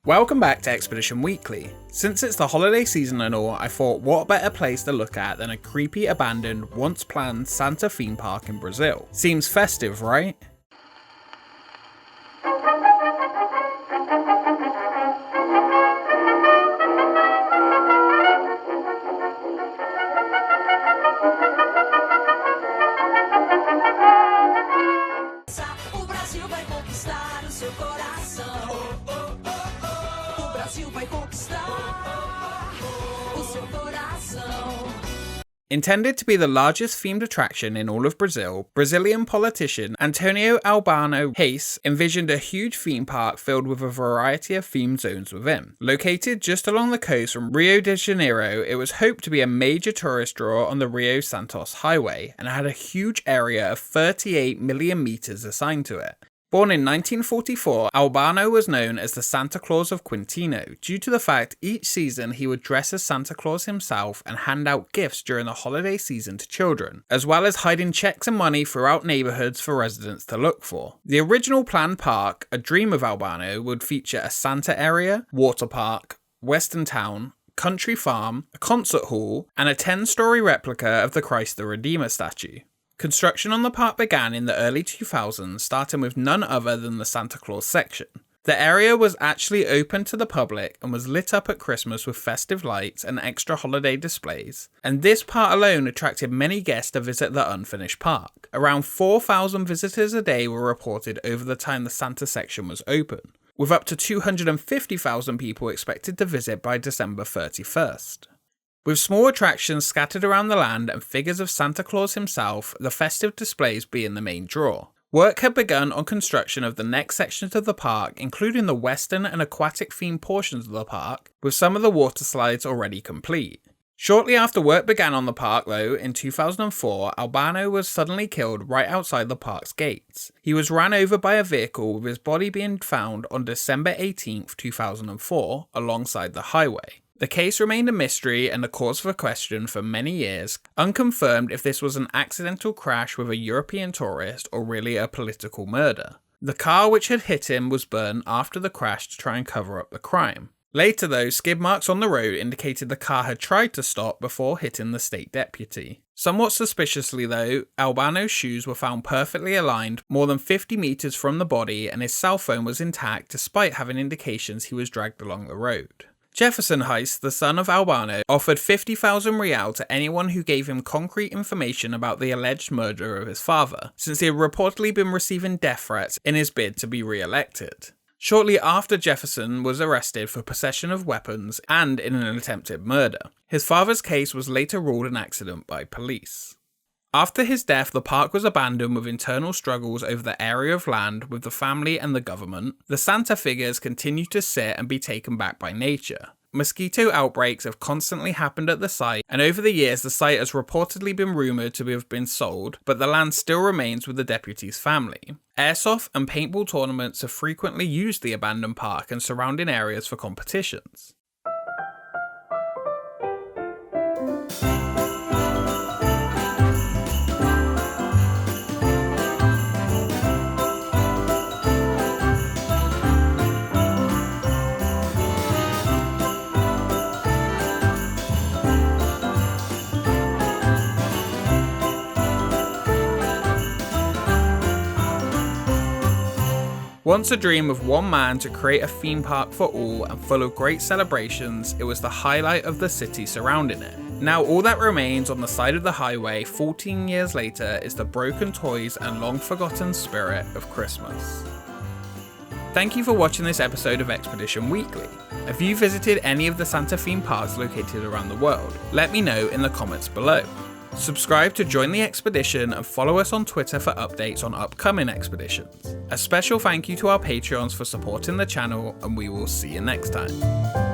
Welcome back to Expedition Weekly. Since it's the holiday season and all, I thought what better place to look at than a creepy, abandoned, once planned Santa theme park in Brazil. Seems festive, right? Intended to be the largest themed attraction in all of Brazil, Brazilian politician Antonio Albano envisioned a huge theme park filled with a variety of themed zones within. Located just along the coast from Rio de Janeiro, it was hoped to be a major tourist draw on the Rio Santos highway and had a huge area of 38 million meters assigned to it. Born in 1944, Albano was known as the Santa Claus of Quintino due to the fact each season he would dress as Santa Claus himself and hand out gifts during the holiday season to children, as well as hiding checks and money throughout neighborhoods for residents to look for. The original planned park, a dream of Albano, would feature a Santa area, water park, western town, country farm, a concert hall, and a 10-story replica of the Christ the Redeemer statue. Construction on the park began in the early 2000s, starting with none other than the Santa Claus section. The area was actually open to the public and was lit up at Christmas with festive lights and extra holiday displays, and this part alone attracted many guests to visit the unfinished park. Around 4,000 visitors a day were reported over the time the Santa section was open, with up to 250,000 people expected to visit by December 31st. With small attractions scattered around the land and figures of Santa Claus himself, the festive displays being the main draw. Work had begun on construction of the next sections of the park, including the western and aquatic themed portions of the park, with some of the water slides already complete. Shortly after work began on the park though, in 2004, Albano was suddenly killed right outside the park's gates. He was ran over by a vehicle with his body being found on December 18, 2004, alongside the highway. The case remained a mystery and a cause for question for many years, unconfirmed if this was an accidental crash with a European tourist or really a political murder. The car which had hit him was burned after the crash to try and cover up the crime. Later though, skid marks on the road indicated the car had tried to stop before hitting the state deputy. Somewhat suspiciously though, Albano's shoes were found perfectly aligned more than 50 meters from the body, and his cell phone was intact despite having indications he was dragged along the road. Jefferson Heist, the son of Albano, offered 50,000 real to anyone who gave him concrete information about the alleged murder of his father, since he had reportedly been receiving death threats in his bid to be re-elected. Shortly after, Jefferson was arrested for possession of weapons and in an attempted murder. His father's case was later ruled an accident by police. After his death, the park was abandoned with internal struggles over the area of land with the family and the government. The Santa figures continue to sit and be taken back by nature. Mosquito outbreaks have constantly happened at the site, and over the years the site has reportedly been rumoured to have been sold, but the land still remains with the deputy's family. Airsoft and paintball tournaments have frequently used the abandoned park and surrounding areas for competitions. Once a dream of one man to create a theme park for all and full of great celebrations, it was the highlight of the city surrounding it. Now all that remains on the side of the highway 14 years later is the broken toys and long forgotten spirit of Christmas. Thank you for watching this episode of Expedition Weekly. Have you visited any of the Santa themed parks located around the world? Let me know in the comments below. Subscribe to join the expedition and follow us on Twitter for updates on upcoming expeditions. A special thank you to our Patreons for supporting the channel, and we will see you next time.